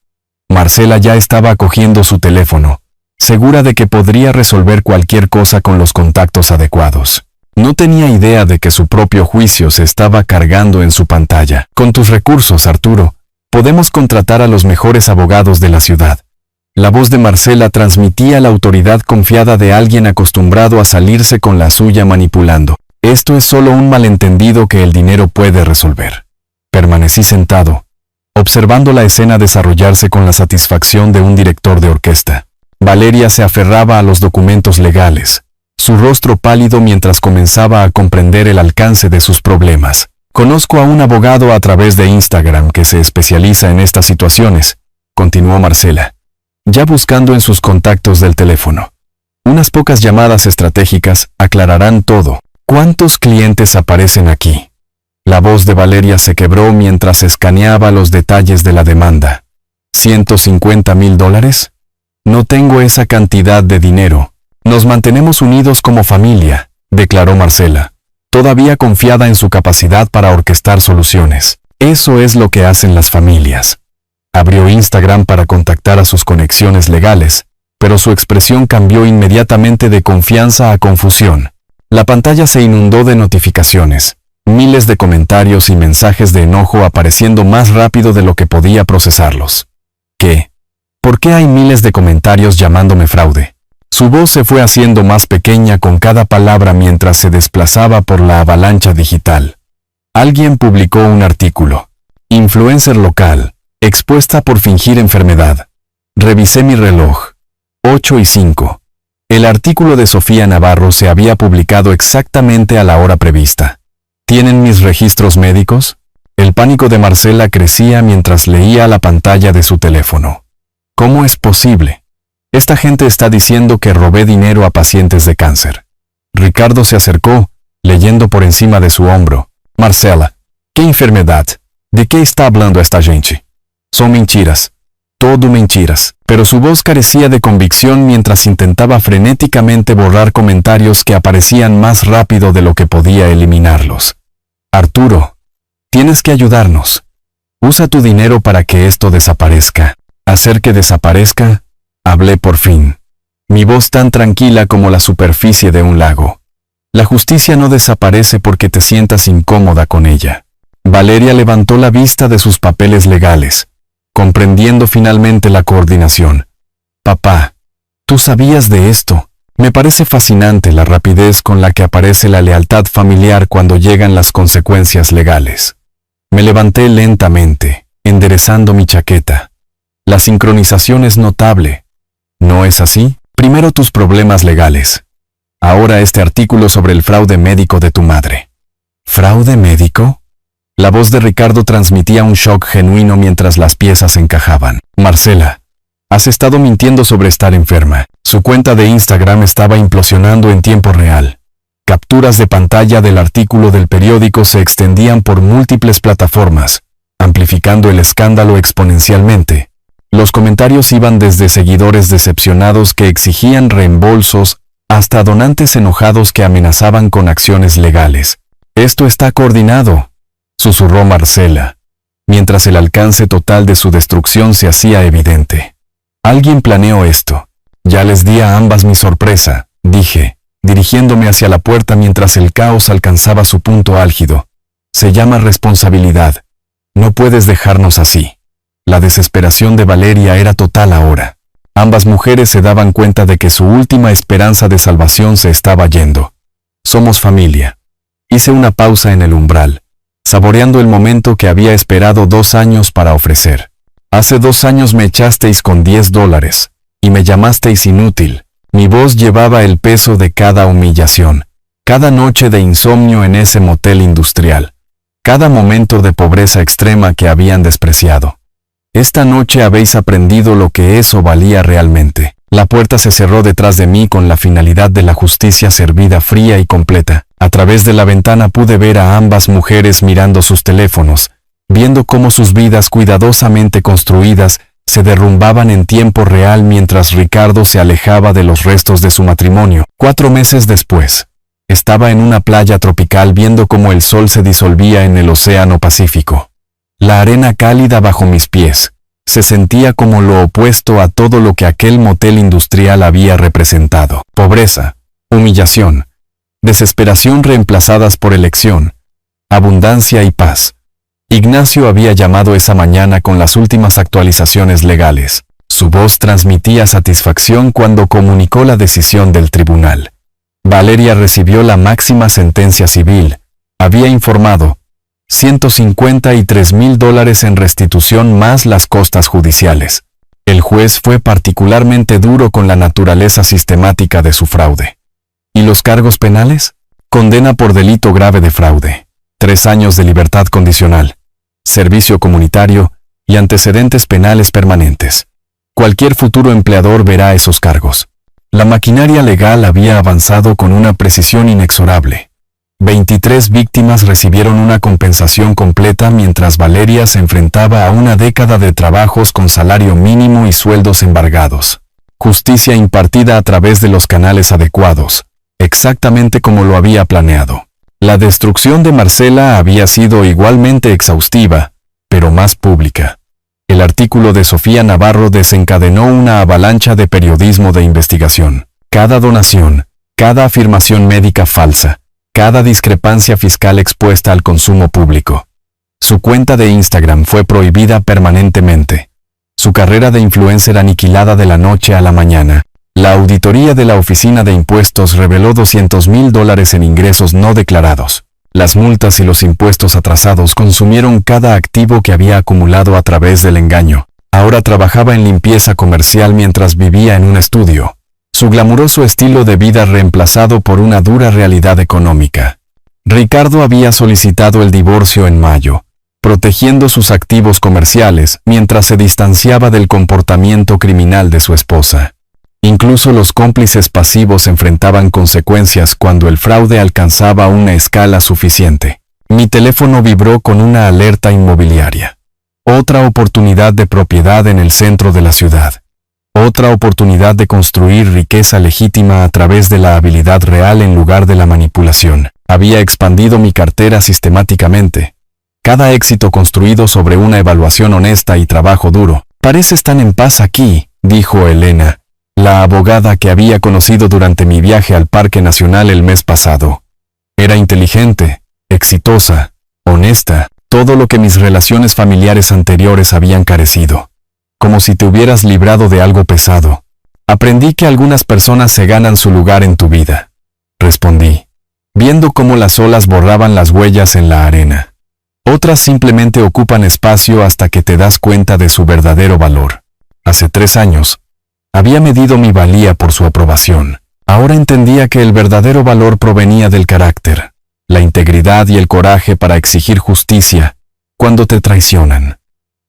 Speaker 1: Marcela ya estaba cogiendo su teléfono, segura de que podría resolver cualquier cosa con los contactos adecuados. No tenía idea de que su propio juicio se estaba cargando en su pantalla. Con tus recursos, Arturo, podemos contratar a los mejores abogados de la ciudad. La voz de Marcela transmitía la autoridad confiada de alguien acostumbrado a salirse con la suya manipulando. Esto es solo un malentendido que el dinero puede resolver. Permanecí sentado, observando la escena desarrollarse con la satisfacción de un director de orquesta. Valeria se aferraba a los documentos legales, su rostro pálido mientras comenzaba a comprender el alcance de sus problemas. Conozco a un abogado a través de Instagram que se especializa en estas situaciones, continuó Marcela. ya buscando en sus contactos del teléfono. Unas pocas llamadas estratégicas aclararán todo. ¿Cuántos clientes aparecen aquí? La voz de Valeria se quebró mientras escaneaba los detalles de la demanda. $150,000. No tengo esa cantidad de dinero. Nos mantenemos unidos como familia, declaró Marcela, todavía confiada en su capacidad para orquestar soluciones. Eso es lo que hacen las familias. Abrió Instagram para contactar a sus conexiones legales, pero su expresión cambió inmediatamente de confianza a confusión. La pantalla se inundó de notificaciones, miles de comentarios y mensajes de enojo apareciendo más rápido de lo que podía procesarlos. ¿Qué? ¿Por qué hay miles de comentarios llamándome fraude? Su voz se fue haciendo más pequeña con cada palabra mientras se desplazaba por la avalancha digital. Alguien publicó un artículo. Influencer local, expuesta por fingir enfermedad. Revisé mi reloj. 8:05. El artículo de Sofía Navarro se había publicado exactamente a la hora prevista. ¿Tienen mis registros médicos? El pánico de Marcela crecía mientras leía la pantalla de su teléfono. ¿Cómo es posible? Esta gente está diciendo que robé dinero a pacientes de cáncer. Ricardo se acercó, leyendo por encima de su hombro. Marcela, ¿qué enfermedad? ¿De qué está hablando esta gente? Son mentiras. Todo mentiras. Pero su voz carecía de convicción mientras intentaba frenéticamente borrar comentarios que aparecían más rápido de lo que podía eliminarlos. Arturo, tienes que ayudarnos. Usa tu dinero para que esto desaparezca. ¿Hacer que desaparezca? Hablé por fin. Mi voz tan tranquila como la superficie de un lago. La justicia no desaparece porque te sientas incómoda con ella. Valeria levantó la vista de sus papeles legales, comprendiendo finalmente la coordinación. Papá, ¿tú sabías de esto? Me parece fascinante la rapidez con la que aparece la lealtad familiar cuando llegan las consecuencias legales. Me levanté lentamente, enderezando mi chaqueta. La sincronización es notable. ¿No es así? Primero tus problemas legales. Ahora este artículo sobre el fraude médico de tu madre. ¿Fraude médico? La voz de Ricardo transmitía un shock genuino mientras las piezas encajaban. Marcela, has estado mintiendo sobre estar enferma. Su cuenta de Instagram estaba implosionando en tiempo real. Capturas de pantalla del artículo del periódico se extendían por múltiples plataformas, amplificando el escándalo exponencialmente. Los comentarios iban desde seguidores decepcionados que exigían reembolsos hasta donantes enojados que amenazaban con acciones legales. Esto está coordinado, susurró Marcela, mientras el alcance total de su destrucción se hacía evidente. Alguien planeó esto. Ya les di a ambas mi sorpresa, dije, dirigiéndome hacia la puerta mientras el caos alcanzaba su punto álgido. Se llama responsabilidad. No puedes dejarnos así. La desesperación de Valeria era total ahora. Ambas mujeres se daban cuenta de que su última esperanza de salvación se estaba yendo. Somos familia. Hice una pausa en el umbral, saboreando el momento que había esperado 2 años para ofrecer. Hace 2 años me echasteis con $10 y me llamasteis inútil. Mi voz llevaba el peso de cada humillación, cada noche de insomnio en ese motel industrial, cada momento de pobreza extrema que habían despreciado. Esta noche habéis aprendido lo que eso valía realmente. La puerta se cerró detrás de mí con la finalidad de la justicia servida fría y completa. A través de la ventana pude ver a ambas mujeres mirando sus teléfonos, viendo cómo sus vidas cuidadosamente construidas se derrumbaban en tiempo real mientras Ricardo se alejaba de los restos de su matrimonio. 4 meses después, estaba en una playa tropical viendo cómo el sol se disolvía en el océano Pacífico. La arena cálida bajo mis pies se sentía como lo opuesto a todo lo que aquel motel industrial había representado. Pobreza, humillación, desesperación reemplazadas por elección, abundancia y paz. Ignacio había llamado esa mañana con las últimas actualizaciones legales. Su voz transmitía satisfacción cuando comunicó la decisión del tribunal. Valeria recibió la máxima sentencia civil, había informado, $153,000 en restitución más las costas judiciales. El juez fue particularmente duro con la naturaleza sistemática de su fraude. ¿Y los cargos penales? Condena por delito grave de fraude, 3 años de libertad condicional, servicio comunitario y antecedentes penales permanentes. Cualquier futuro empleador verá esos cargos. La maquinaria legal había avanzado con una precisión inexorable. 23 víctimas recibieron una compensación completa mientras Valeria se enfrentaba a una década de trabajos con salario mínimo y sueldos embargados. Justicia impartida a través de los canales adecuados, exactamente como lo había planeado. La destrucción de Marcela había sido igualmente exhaustiva, pero más pública. El artículo de Sofía Navarro desencadenó una avalancha de periodismo de investigación. Cada donación, cada afirmación médica falsa, cada discrepancia fiscal expuesta al consumo público. Su cuenta de Instagram fue prohibida permanentemente. Su carrera de influencer aniquilada de la noche a la mañana. La auditoría de la Oficina de Impuestos reveló $200,000 en ingresos no declarados. Las multas y los impuestos atrasados consumieron cada activo que había acumulado a través del engaño. Ahora trabajaba en limpieza comercial mientras vivía en un estudio. Su glamuroso estilo de vida reemplazado por una dura realidad económica. Ricardo había solicitado el divorcio en mayo, protegiendo sus activos comerciales mientras se distanciaba del comportamiento criminal de su esposa. Incluso los cómplices pasivos enfrentaban consecuencias cuando el fraude alcanzaba una escala suficiente. Mi teléfono vibró con una alerta inmobiliaria. Otra oportunidad de propiedad en el centro de la ciudad. Otra oportunidad de construir riqueza legítima a través de la habilidad real en lugar de la manipulación. Había expandido mi cartera sistemáticamente. Cada éxito construido sobre una evaluación honesta y trabajo duro. Pareces tan en paz aquí, dijo Elena, la abogada que había conocido durante mi viaje al Parque Nacional el mes pasado. Era inteligente, exitosa, honesta, todo lo que mis relaciones familiares anteriores habían carecido. Como si te hubieras librado de algo pesado. Aprendí que algunas personas se ganan su lugar en tu vida. Respondí, viendo cómo las olas borraban las huellas en la arena. Otras simplemente ocupan espacio hasta que te das cuenta de su verdadero valor. Hace 3 años, había medido mi valía por su aprobación. Ahora entendía que el verdadero valor provenía del carácter, la integridad y el coraje para exigir justicia cuando te traicionan.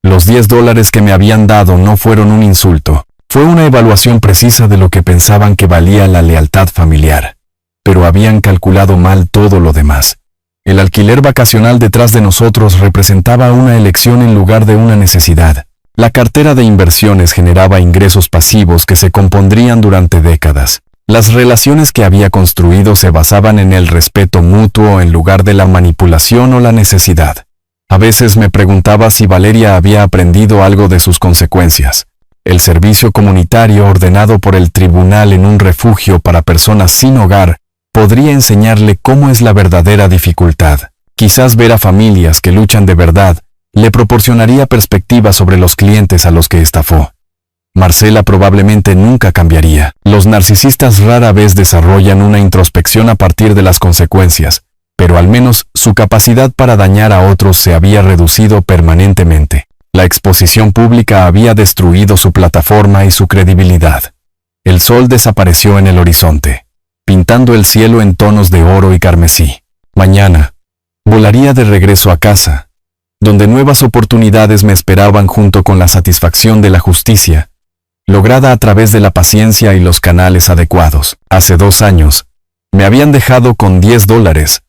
Speaker 1: Los $10 que me habían dado no fueron un insulto, fue una evaluación precisa de lo que pensaban que valía la lealtad familiar. Pero habían calculado mal todo lo demás. El alquiler vacacional detrás de nosotros representaba una elección en lugar de una necesidad. La cartera de inversiones generaba ingresos pasivos que se compondrían durante décadas. Las relaciones que había construido se basaban en el respeto mutuo en lugar de la manipulación o la necesidad. A veces me preguntaba si Valeria había aprendido algo de sus consecuencias. El servicio comunitario ordenado por el tribunal en un refugio para personas sin hogar podría enseñarle cómo es la verdadera dificultad. Quizás ver a familias que luchan de verdad le proporcionaría perspectiva sobre los clientes a los que estafó. Marcela probablemente nunca cambiaría. Los narcisistas rara vez desarrollan una introspección a partir de las consecuencias, pero al menos su capacidad para dañar a otros se había reducido permanentemente. La exposición pública había destruido su plataforma y su credibilidad. El sol desapareció en el horizonte, pintando el cielo en tonos de oro y carmesí. Mañana, volaría de regreso a casa, donde nuevas oportunidades me esperaban junto con la satisfacción de la justicia, lograda a través de la paciencia y los canales adecuados. Hace 2 años, me habían dejado con $10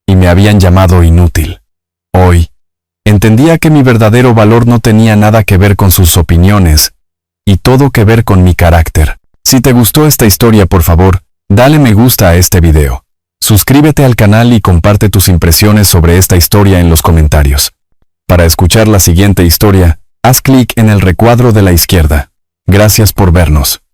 Speaker 1: y me habían llamado inútil. Hoy, entendía que mi verdadero valor no tenía nada que ver con sus opiniones, y todo que ver con mi carácter. Si te gustó esta historia, por favor, dale me gusta a este video. Suscríbete al canal y comparte tus impresiones sobre esta historia en los comentarios. Para escuchar la siguiente historia, haz clic en el recuadro de la izquierda. Gracias por vernos.